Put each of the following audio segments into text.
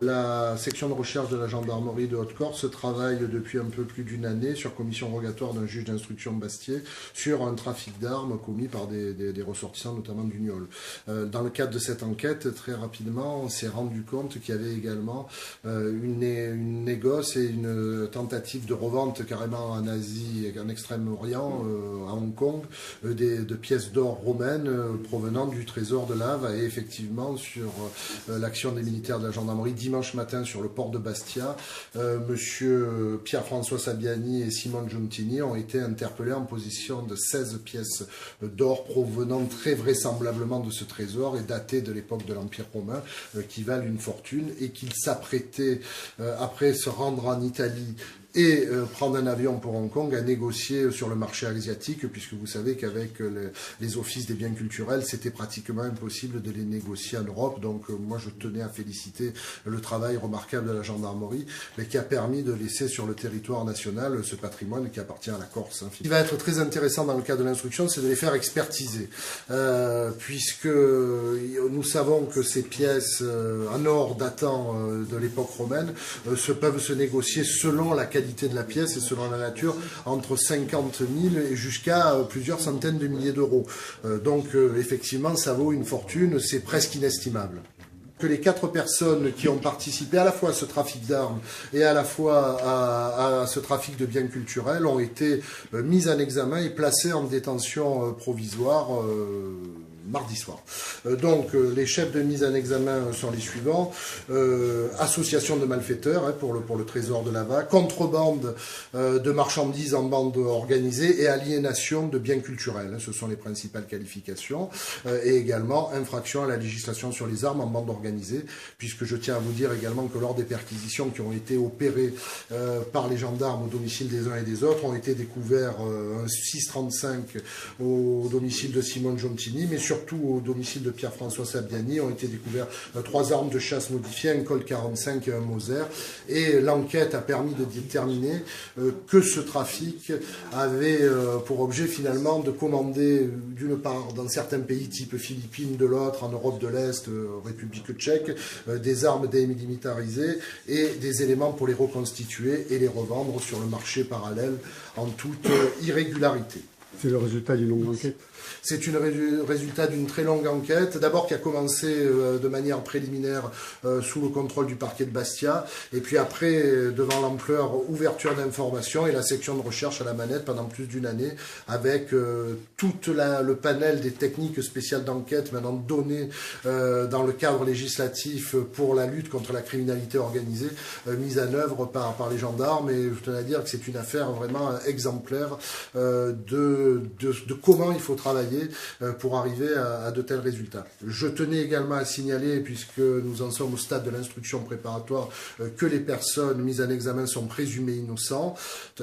La section de recherche de la gendarmerie de Haute-Corse travaille depuis un peu plus d'une année sur commission rogatoire d'un juge d'instruction Bastier sur un trafic d'armes commis par des ressortissants, notamment du Niol. Dans le cadre de cette enquête, très rapidement, on s'est rendu compte qu'il y avait également une négoce et une tentative de revente carrément en Asie et en Extrême-Orient, à Hong Kong, de pièces d'or romaines provenant du trésor de Lave. Et effectivement, sur l'action des militaires de la gendarmerie, dimanche matin sur le port de Bastia, monsieur Pierre-François Sabiani et Simone Giuntini ont été interpellés en possession de 16 pièces d'or provenant très vraisemblablement de ce trésor et datées de l'époque de l'Empire romain, qui valent une fortune et qu'ils s'apprêtaient, après se rendre en Italie et prendre un avion pour Hong Kong, à négocier sur le marché asiatique, puisque vous savez qu'avec les offices des biens culturels, c'était pratiquement impossible de les négocier en Europe. Donc moi, je tenais à féliciter le travail remarquable de la gendarmerie, mais qui a permis de laisser sur le territoire national ce patrimoine qui appartient à la Corse. Ce qui va être très intéressant dans le cadre de l'instruction, c'est de les faire expertiser, puisque nous savons que ces pièces en or datant de l'époque romaine peuvent se négocier selon la qualité de la pièce et selon la nature entre 50 000 et jusqu'à plusieurs centaines de milliers d'euros. Donc effectivement, ça vaut une fortune, c'est presque inestimable. Que les 4 personnes qui ont participé à la fois à ce trafic d'armes et à la fois à ce trafic de biens culturels ont été mises en examen et placées en détention provisoire mardi soir. Donc les chefs de mise en examen sont les suivants: association de malfaiteurs pour le trésor de Lava, contrebande de marchandises en bande organisée et aliénation de biens culturels. Ce sont les principales qualifications. Et également infraction à la législation sur les armes en bande organisée, puisque je tiens à vous dire également que lors des perquisitions qui ont été opérées par les gendarmes au domicile des uns et des autres, ont été découverts un 6,35 au domicile de Simone Giuntini, mais surtout au domicile de Pierre-François Sabiani ont été découverts 3 armes de chasse modifiées, un Colt 45 et un Mauser. Et l'enquête a permis de déterminer que ce trafic avait pour objet finalement de commander d'une part dans certains pays type Philippines, de l'autre en Europe de l'Est, République tchèque, des armes démilitarisées et des éléments pour les reconstituer et les revendre sur le marché parallèle en toute irrégularité. C'est le résultat d'une longue enquête. C'est le résultat d'une très longue enquête, d'abord qui a commencé de manière préliminaire sous le contrôle du parquet de Bastia, et puis après, devant l'ampleur, ouverture d'informations et la section de recherche à la manette pendant plus d'une année, avec tout le panel des techniques spéciales d'enquête maintenant données dans le cadre législatif pour la lutte contre la criminalité organisée, mise en œuvre par les gendarmes. Et je tenais à dire que c'est une affaire vraiment exemplaire de comment il faut travailler pour arriver à de tels résultats. Je tenais également à signaler, puisque nous en sommes au stade de l'instruction préparatoire, que les personnes mises en examen sont présumées innocentes.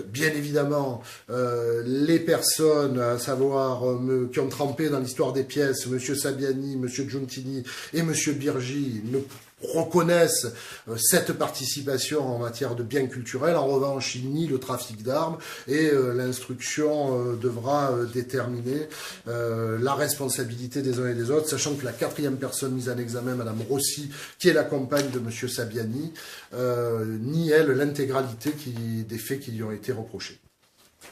Bien évidemment, les personnes, à savoir qui ont trempé dans l'histoire des pièces, M. Sabiani, M. Giuntini et M. Birgi, ne reconnaissent cette participation en matière de biens culturels. En revanche, ils nient le trafic d'armes et l'instruction devra déterminer la responsabilité des uns et des autres, sachant que la 4e personne mise en examen, Madame Rossi, qui est la compagne de Monsieur Sabiani, nie, elle, l'intégralité des faits qui lui ont été reprochés.